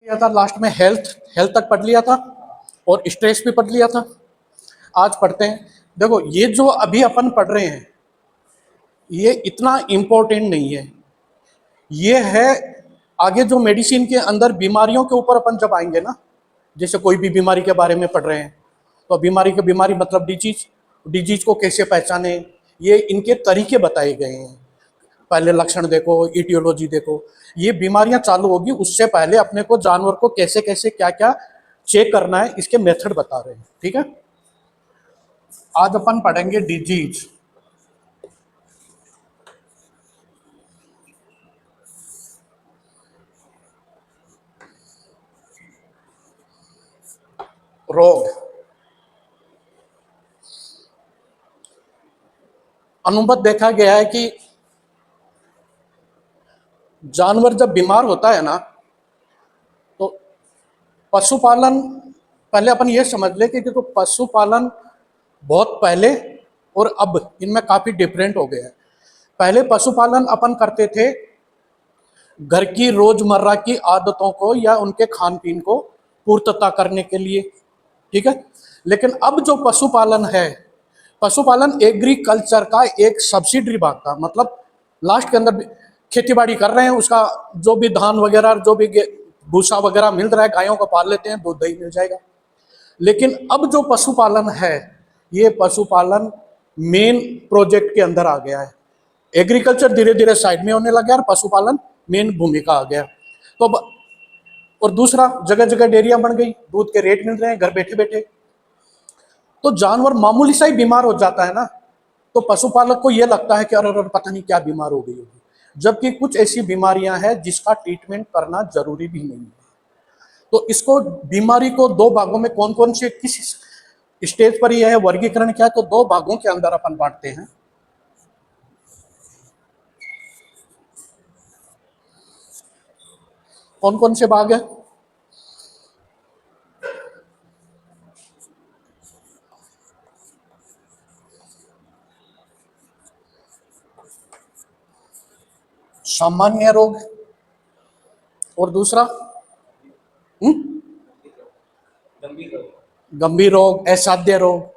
किया था लास्ट में, हेल्थ हेल्थ तक पढ़ लिया था और स्ट्रेस भी पढ़ लिया था। आज पढ़ते हैं, देखो ये जो अभी अपन पढ़ रहे हैं ये इतना इम्पोर्टेंट नहीं है। ये है आगे जो मेडिसिन के अंदर बीमारियों के ऊपर अपन जब आएंगे ना, जैसे कोई भी बीमारी के बारे में पढ़ रहे हैं तो बीमारी मतलब डिजीज, डिजीज को कैसे पहचाने, ये इनके तरीके बताए गए हैं। पहले लक्षण देखो, इटियोलॉजी देखो। ये बीमारियां चालू होगी उससे पहले अपने को जानवर को कैसे कैसे क्या क्या चेक करना है इसके मेथड बता रहे हैं। ठीक है, आज अपन पढ़ेंगे डिजीज। रोग, अनुभव देखा गया है कि जानवर जब बीमार होता है ना तो पशुपालन, पहले अपन ये समझ ले कि देखो पशुपालन बहुत पहले और अब इनमें काफी डिफरेंट हो गया है। पहले पशुपालन अपन करते थे घर की रोजमर्रा की आदतों को या उनके खान पीन को पूर्तता करने के लिए। ठीक है, लेकिन अब जो पशुपालन है, पशुपालन एग्रीकल्चर का एक सब्सिडरी भाग था। मतलब लास्ट के अंदर खेती बाड़ी कर रहे हैं, उसका जो भी धान वगैरह जो भी भूसा वगैरह मिल रहा है, गायों को पाल लेते हैं, दूध दही मिल जाएगा। लेकिन अब जो पशुपालन है ये पशुपालन मेन प्रोजेक्ट के अंदर आ गया है। एग्रीकल्चर धीरे धीरे साइड में होने लगा और पशुपालन मेन भूमिका आ गया। तो और दूसरा, जगह जगह डेयरियां बन गई, दूध के रेट मिल रहे हैं घर बैठे बैठे। तो जानवर मामूली सा ही बीमार हो जाता है ना तो पशुपालक को यह लगता है कि अरे पता नहीं क्या बीमार हो गई होगी, जबकि कुछ ऐसी बीमारियां हैं जिसका ट्रीटमेंट करना जरूरी भी नहीं है। तो इसको बीमारी को दो भागों में, कौन कौन से किस स्टेज पर यह है वर्गीकरण क्या है, तो दो भागों के अंदर अपन बांटते हैं। कौन कौन से भाग है? सामान्य रोग और दूसरा गंभीर रोग, असाध्य रोग।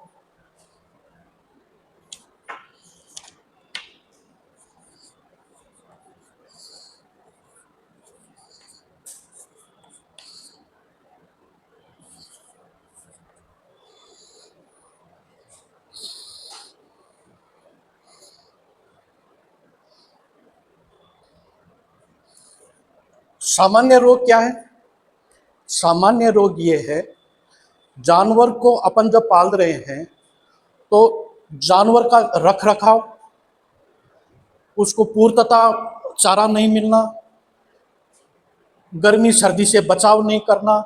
सामान्य रोग क्या है? सामान्य रोग ये है, जानवर को अपन जब पाल रहे हैं तो जानवर का रख रखाव, उसको पूर्णतः चारा नहीं मिलना, गर्मी सर्दी से बचाव नहीं करना,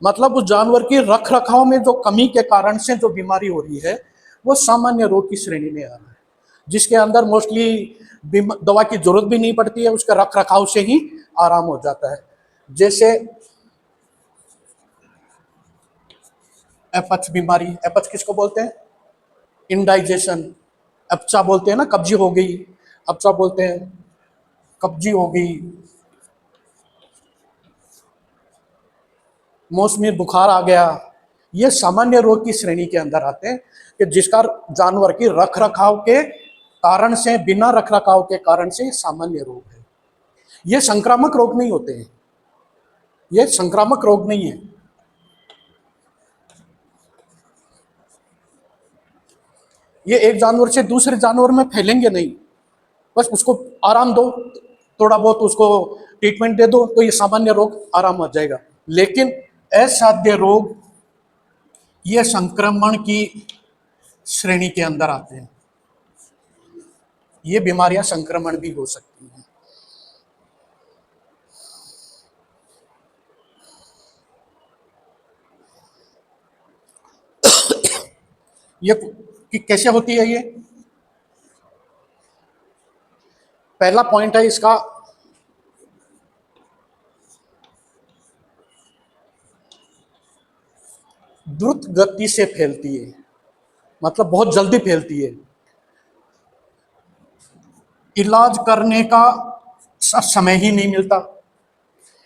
मतलब उस जानवर की रख रखाव में जो कमी के कारण से जो बीमारी हो रही है वो सामान्य रोग की श्रेणी में आ रहा है, जिसके अंदर मोस्टली दवा की जरूरत भी नहीं पड़ती है, उसके रख रखाव से ही आराम हो जाता है। जैसे एपच बीमारी, एपच किसको बोलते हैं? इंडाइजेशन। अपचा बोलते हैं ना, कब्जी हो गई, अपचा बोलते हैं कब्जी हो गई। मौसमी बुखार आ गया, ये सामान्य रोग की श्रेणी के अंदर आते हैं कि जिसका जानवर की रख रखाव के कारण से, बिना रख रखाव के कारण से सामान्य रोग है। ये संक्रामक रोग नहीं होते हैं, ये संक्रामक रोग नहीं है। ये एक जानवर से दूसरे जानवर में फैलेंगे नहीं, बस उसको आराम दो, थोड़ा बहुत उसको ट्रीटमेंट दे दो तो ये सामान्य रोग आराम हो जाएगा। लेकिन असाध्य रोग ये संक्रमण की श्रेणी के अंदर आते हैं, ये बीमारियां संक्रमण भी हो सकती हैं। ये कि कैसे होती है? ये पहला पॉइंट है इसका, द्रुत गति से फैलती है, मतलब बहुत जल्दी फैलती है। इलाज करने का समय ही नहीं मिलता,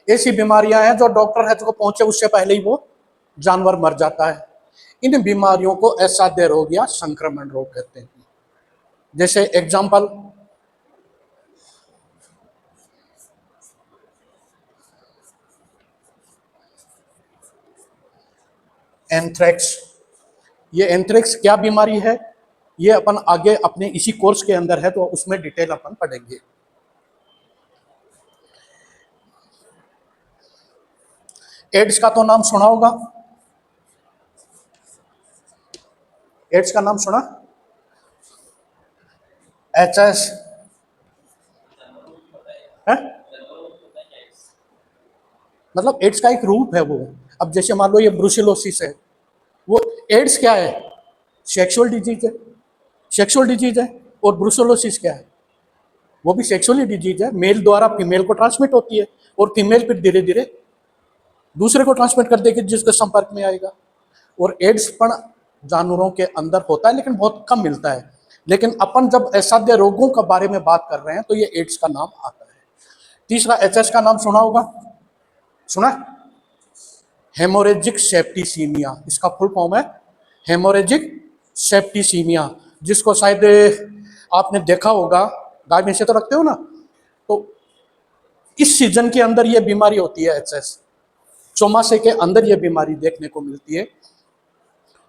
ऐसी बीमारियां हैं जो डॉक्टर है को पहुंचे उससे पहले ही वो जानवर मर जाता है। इन बीमारियों को असाध्य रोग या संक्रमण रोग कहते हैं। जैसे एग्जाम्पल, एंथ्रेक्स। ये एंथ्रेक्स क्या बीमारी है, ये अपन आगे अपने इसी कोर्स के अंदर है तो उसमें डिटेल अपन पढ़ेंगे। एड्स का तो नाम सुना होगा, एड्स का नाम सुना, HS है, मतलब एड्स का एक रूप है वो। अब जैसे मान लो ये ब्रुसेलोसिस है, वो एड्स क्या है, सेक्सुअल डिजीज है, सेक्सुअल डिजीज है। और ब्रुसेलोसिस क्या है, वो भी सेक्सुअली डिजीज है, मेल द्वारा फीमेल को ट्रांसमिट होती है और फीमेल फिर धीरे धीरे दूसरे को ट्रांसमिट कर देगी जिसके संपर्क में आएगा। और एड्स पण जानवरों के अंदर होता है लेकिन बहुत कम मिलता है। लेकिन अपन जब असाध्य रोगों के बारे में बात कर रहे हैं तो ये एड्स का नाम आता है। तीसरा HS का नाम सुना होगा, सुना, हेमोरेजिक सेप्टिसीमिया, इसका फुल फॉर्म है हेमोरेजिक सेप्टिसीमिया, जिसको शायद आपने देखा होगा, गाय में से तो रखते हो ना, तो इस सीजन के अंदर ये बीमारी होती है HS, चौमासे के अंदर ये बीमारी देखने को मिलती है।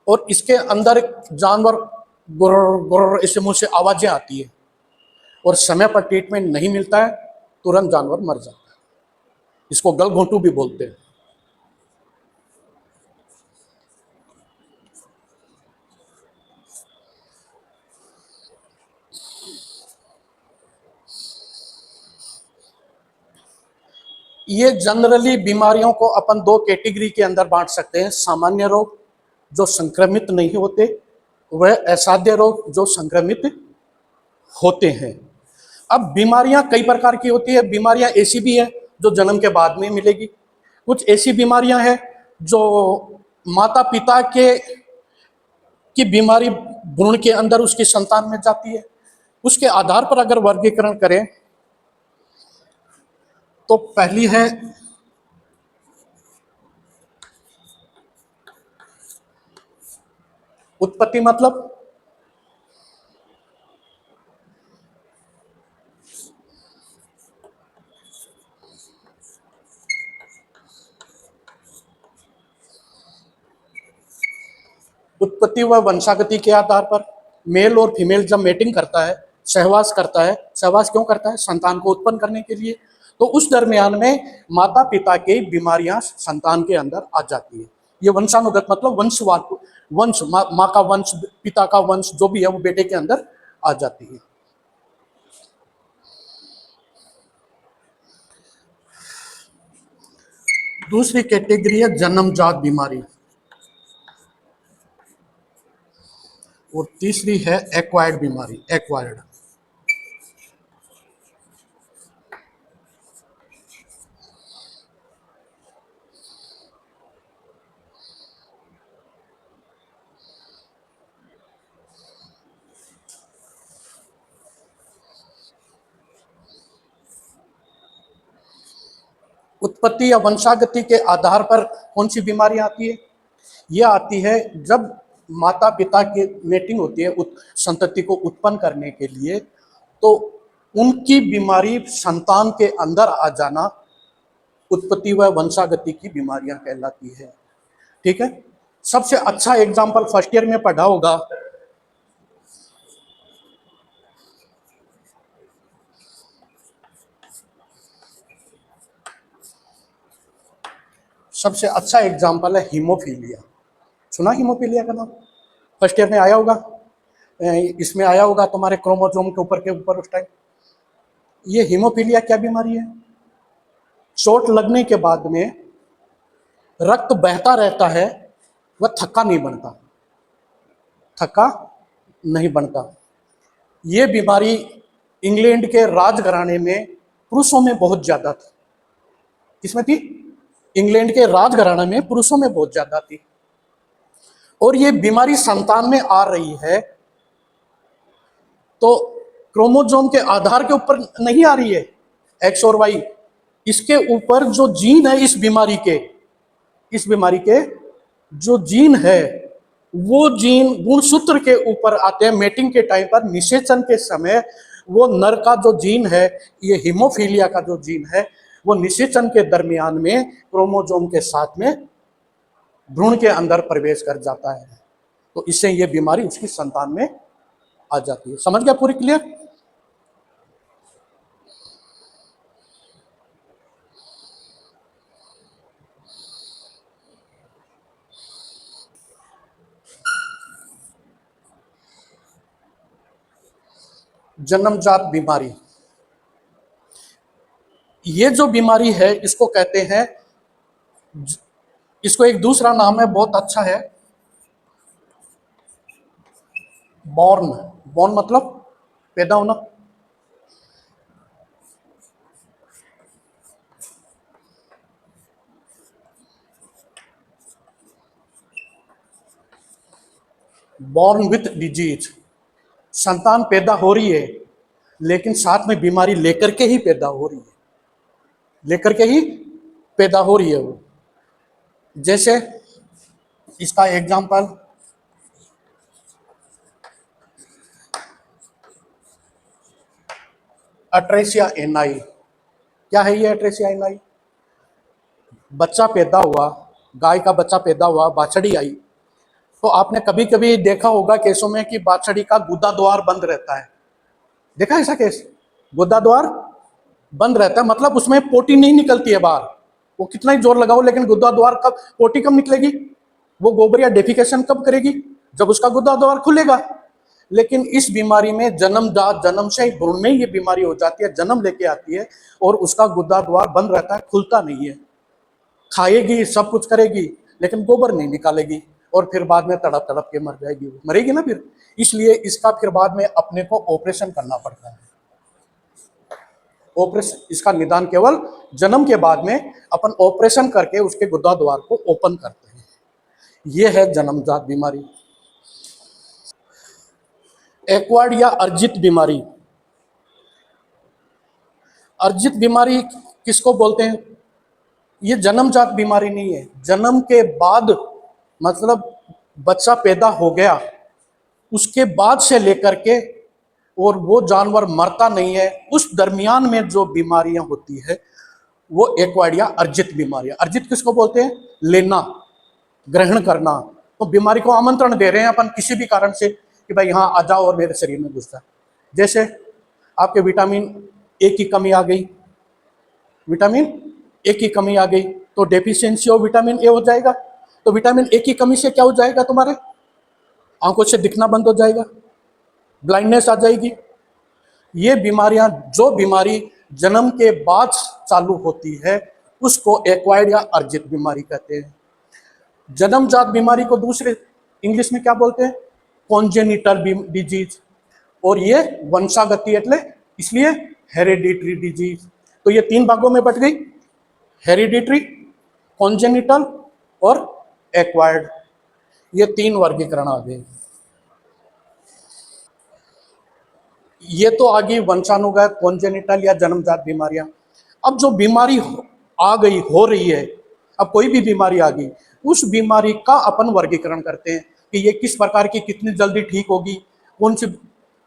और इसके अंदर जानवर गुर गुर ऐसे मुंह से आवाजें आती है और समय पर ट्रीटमेंट नहीं मिलता है, तुरंत जानवर मर जाता है। इसको गलघोंटू भी बोलते हैं। ये जनरली बीमारियों को अपन दो कैटेगरी के अंदर बांट सकते हैं, सामान्य रोग जो संक्रमित नहीं होते, वह असाध्य रोग जो संक्रमित होते हैं। अब बीमारियां कई प्रकार की होती है, बीमारियां ऐसी भी है जो जन्म के बाद में मिलेगी, कुछ ऐसी बीमारियां हैं जो माता पिता के की बीमारी भ्रूण के अंदर उसकी संतान में जाती है। उसके आधार पर अगर वर्गीकरण करें तो पहली है उत्पत्ति, मतलब उत्पत्ति व वंशागति के आधार पर मेल और फीमेल जब मेटिंग करता है, सहवास करता है, सहवास क्यों करता है, संतान को उत्पन्न करने के लिए, तो उस दरमियान में माता पिता की बीमारियां संतान के अंदर आ जाती है। ये वंशानुगत मतलब वंशवाद, वंश माँ का वंश, पिता का वंश जो भी है वो बेटे के अंदर आ जाती है। दूसरी कैटेगरी है जन्मजात बीमारी और तीसरी है एक्वायर्ड बीमारी, एक्वायर्ड। उत्पत्ति या वंशागति के आधार पर कौन सी बीमारी आती है, यह आती है जब माता पिता की मेटिंग होती है संतति को उत्पन्न करने के लिए, तो उनकी बीमारी संतान के अंदर आ जाना उत्पत्ति व वंशागति की बीमारियां कहलाती है। ठीक है, सबसे अच्छा एग्जाम्पल फर्स्ट ईयर में पढ़ा होगा, सबसे अच्छा एग्जाम्पल है हीमोफीलिया। सुना हीमोफीलिया का नाम, फर्स्ट ईयर में आया होगा, इसमें आया होगा तुम्हारे क्रोमोसोम के ऊपर उस टाइम। ये हीमोफीलिया क्या बीमारी है, चोट लगने के बाद में रक्त बहता रहता है, वह थक्का नहीं बनता, थक्का नहीं बनता। ये बीमारी इंग्लैंड के राजघराने में पुरुषों में बहुत ज्यादा थी। किसमें थी, इंग्लैंड के राजघराने में पुरुषों में बहुत ज्यादा थी। और ये बीमारी संतान में आ रही है तो क्रोमोसोम के आधार के ऊपर नहीं आ रही है, एक्स और वाई, इसके ऊपर जो जीन है इस बीमारी के जो जीन है, वो जीन गुणसूत्र के ऊपर आते हैं मेटिंग के टाइम पर, निषेचन के समय वो नर का जो जीन है, ये हीमोफीलिया का जो जीन है, वो निषेचन के दरमियान में क्रोमोसोम के साथ में भ्रूण के अंदर प्रवेश कर जाता है। तो इससे ये बीमारी उसकी संतान में आ जाती है। समझ गया? पूरी क्लियर? जन्मजात बीमारी, ये जो बीमारी है इसको कहते हैं, इसको एक दूसरा नाम है बहुत अच्छा है, बॉर्न। बॉर्न मतलब पैदा होना। बॉर्न विथ डिजीज, संतान पैदा हो रही है लेकिन साथ में बीमारी लेकर के ही पैदा हो रही है, लेकर के ही पैदा हो रही है वो। जैसे इसका एग्जांपल, अट्रेसिया एनाई। क्या है ये अट्रेसिया एनाई? बच्चा पैदा हुआ, गाय का बच्चा पैदा हुआ, बाछड़ी आई, तो आपने कभी कभी देखा होगा केसों में कि बाछड़ी का गुदा द्वार बंद रहता है। देखा ऐसा केस? गुदा द्वार बंद रहता है, मतलब उसमें पोटी नहीं निकलती है बाहर। वो कितना ही जोर लगाओ लेकिन गुदा द्वार कब, पोटी कब निकलेगी? वो गोबर या डेफिकेशन कब करेगी? जब उसका गुदा द्वार खुलेगा। लेकिन इस बीमारी में जन्मजात, जन्म से ही भ्रूण में ये बीमारी हो जाती है, जन्म लेके आती है और उसका गुदा द्वार बंद रहता है, खुलता नहीं है। खाएगी, सब कुछ करेगी, लेकिन गोबर नहीं निकालेगी और फिर बाद में तड़प तड़प के मर जाएगी, वो मरेगी ना फिर। इसलिए इसका फिर बाद में अपने को ऑपरेशन करना पड़ता है। ऑपरेशन, इसका निदान केवल जन्म के बाद में अपन ऑपरेशन करके उसके गुदा द्वार को ओपन करते हैं। यह है जन्मजात बीमारी। एक्वायर्ड या अर्जित बीमारी। अर्जित बीमारी किसको बोलते हैं? ये जन्मजात बीमारी नहीं है, जन्म के बाद, मतलब बच्चा पैदा हो गया उसके बाद से लेकर के, और वो जानवर मरता नहीं है, उस दरमियान में जो बीमारियां होती है वो एक्वायर्ड या अर्जित बीमारियां। अर्जित किसको बोलते हैं? लेना, ग्रहण करना। तो बीमारी को आमंत्रण दे रहे हैं अपन किसी भी कारण से कि भाई यहाँ आ जाओ और मेरे शरीर में घुस जाए। जैसे आपके विटामिन ए की कमी आ गई, विटामिन ए की कमी आ गई तो डेफिशिएंसी ऑफ विटामिन ए हो जाएगा। तो विटामिन ए की कमी से क्या हो जाएगा? तुम्हारे आंखों से दिखना बंद हो जाएगा, ब्लाइंडनेस आ जाएगी। ये बीमारियां, जो बीमारी जन्म के बाद चालू होती है उसको एक्वायर्ड या अर्जित बीमारी कहते हैं। जन्मजात बीमारी को दूसरे इंग्लिश में क्या बोलते हैं? Congenital disease. और ये वंशागति एटले इसलिए हेरिडिटरी डिजीज। तो ये तीन भागों में बट गई, हेरिडिटरी, कॉन्जेनिटल और एक्वायर्ड। ये तीन वर्गीकरण आ गए। ये तो आ गई वंशानुगत, कॉन्जेनिटल या जन्मजात बीमारियां। अब जो बीमारी आ गई, हो रही है, अब कोई भी बीमारी आ गई, उस बीमारी का अपन वर्गीकरण करते हैं कि ये किस प्रकार की, कितनी जल्दी ठीक होगी, कौन सी,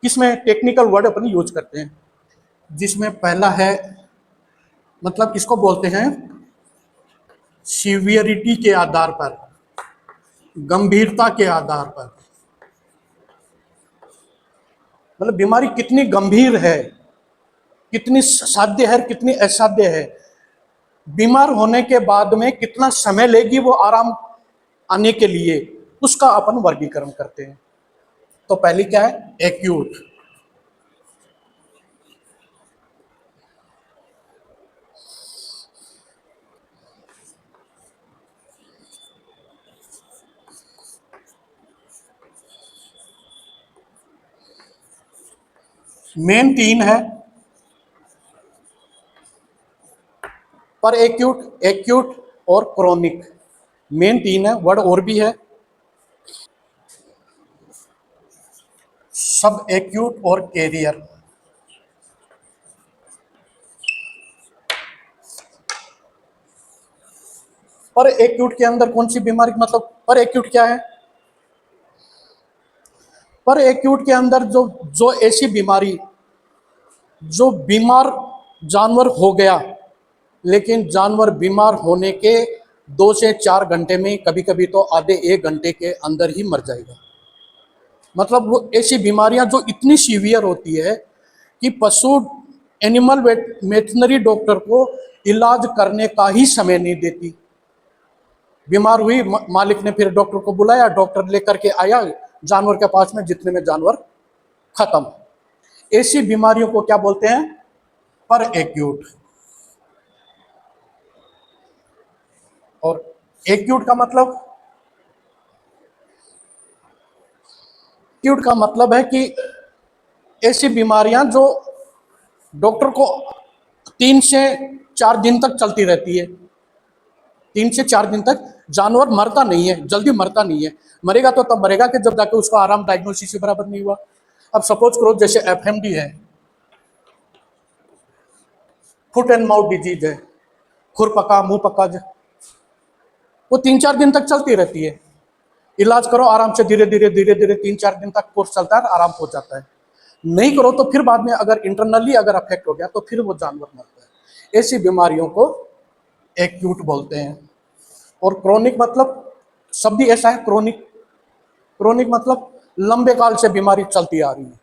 किसमें टेक्निकल वर्ड अपन यूज करते हैं। जिसमें पहला है, मतलब इसको बोलते हैं सीवियरिटी के आधार पर, गंभीरता के आधार पर, मतलब बीमारी कितनी गंभीर है, कितनी साध्य है, कितनी असाध्य है, बीमार होने के बाद में कितना समय लेगी वो आराम आने के लिए, उसका अपन वर्गीकरण करते हैं। तो पहली क्या है? एक्यूट। मेन तीन है, पर एक्यूट, एक्यूट और क्रोनिक, मेन तीन है। वर्ड और भी है, सब एक्यूट और कैरियर। पर एक्यूट के अंदर कौन सी बीमारी, मतलब पर एक्यूट क्या है? पर एक्यूट के अंदर जो जो ऐसी बीमारी, जो बीमार जानवर हो गया, लेकिन जानवर बीमार होने के 2 से 4 घंटे में, कभी कभी तो आधे 1 घंटे के अंदर ही मर जाएगा। मतलब वो ऐसी बीमारियां जो इतनी सीवियर होती है कि पशु एनिमल वेटनरी डॉक्टर को इलाज करने का ही समय नहीं देती। बीमार हुई, मालिक ने फिर डॉक्टर को बुलाया, डॉक्टर लेकर के आया जानवर के पास में, जितने में जानवर खत्म। ऐसी बीमारियों को क्या बोलते हैं? पर एक्यूट। और एक्यूट का मतलब, एक्यूट का मतलब है कि ऐसी बीमारियां जो डॉक्टर को 3 से 4 दिन तक चलती रहती है। 3 से 4 दिन तक जानवर मरता नहीं है, जल्दी मरता नहीं है। मरेगा तो तब मरेगा कि जब जाके उसको आराम, डायग्नोसिस बराबर नहीं हुआ। अब सपोज करो जैसे एफएमडी है, फुट एंड माउथ डिजीज है, खुरपका, मुंह पका, वो 3-4 दिन तक चलती रहती है। इलाज करो आराम से, धीरे धीरे धीरे धीरे 3-4 दिन तक कोर्स चलता है, आराम हो जाता है। नहीं करो तो फिर बाद में अगर इंटरनली अगर अफेक्ट हो गया तो फिर वो जानवर मरता है। ऐसी बीमारियों को एक्यूट बोलते हैं। और क्रोनिक मतलब शब्द ही ऐसा है, क्रोनिक। क्रोनिक मतलब लंबे काल से बीमारी चलती आ रही है,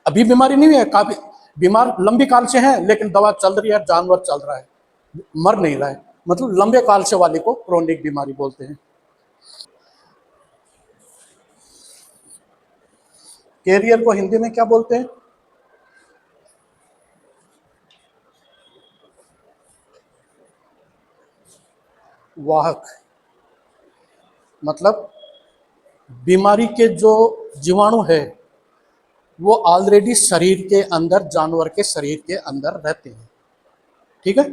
अभी बीमारी नहीं है, काफी बीमार लंबी काल से है, लेकिन दवा चल रही है, जानवर चल रहा है, मर नहीं रहा है, मतलब लंबे काल से वाले को क्रोनिक बीमारी बोलते हैं। कैरियर को हिंदी में क्या बोलते हैं? वाहक। मतलब बीमारी के जो जीवाणु है वो ऑलरेडी शरीर के अंदर, जानवर के शरीर के अंदर रहते हैं। ठीक है?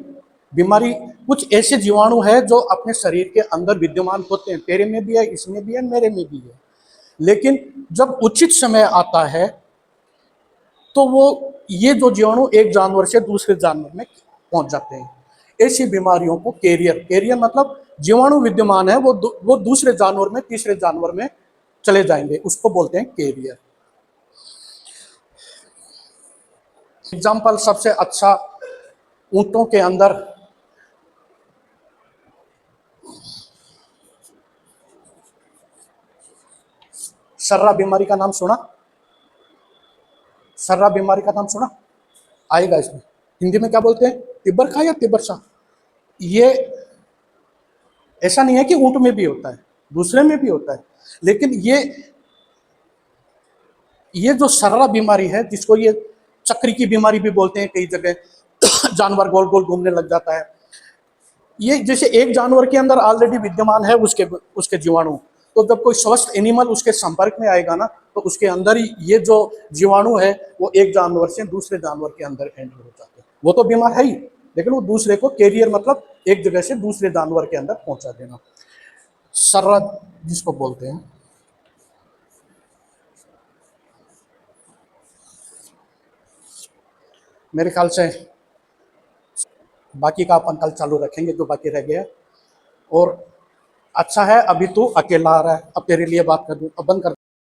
बीमारी कुछ ऐसे जीवाणु है जो अपने शरीर के अंदर विद्यमान होते हैं, तेरे में भी है, इसमें भी है, मेरे में भी है। लेकिन जब उचित समय आता है तो वो, ये जो जीवाणु एक जानवर से दूसरे जानवर में पहुंच जाते हैं। ऐसी बीमारियों को कैरियर, कैरियर मतलब जीवाणु विद्यमान है, वो दूसरे जानवर में, तीसरे जानवर में चले जाएंगे, उसको बोलते हैं कैरियर। एग्जाम्पल सबसे अच्छा, ऊंटों के अंदर सर्रा बीमारी का नाम सुना? सर्रा बीमारी का नाम सुना? आएगा इसमें। हिंदी में क्या बोलते हैं? तिब्बर खा या तिब्बर शाह। ये ऐसा नहीं है कि ऊंट में भी होता है, दूसरे में भी होता है, लेकिन ये जो सर्रा बीमारी है, जिसको ये चक्री की बीमारी भी बोलते हैं कई जगह, जानवर गोल गोल घूमने लग जाता है। ये जैसे एक जानवर के अंदर ऑलरेडी विद्यमान है उसके उसके जीवाणु, तो जब कोई स्वस्थ एनिमल उसके संपर्क में आएगा ना, तो उसके अंदर ही ये जो जीवाणु है वो एक जानवर से दूसरे जानवर के अंदर एंटर हो जाते हैं। वो तो बीमार है ही, लेकिन वो दूसरे को, कैरियर मतलब एक जगह से दूसरे जानवर के अंदर पहुंचा देना, सर्रा जिसको बोलते हैं। मेरे ख्याल से बाकी का अपन कल चालू रखेंगे, जो बाकी रह गया। और अच्छा है अभी तू अकेला आ रहा है, अब तेरे लिए बात कर दूं, अब बंद कर।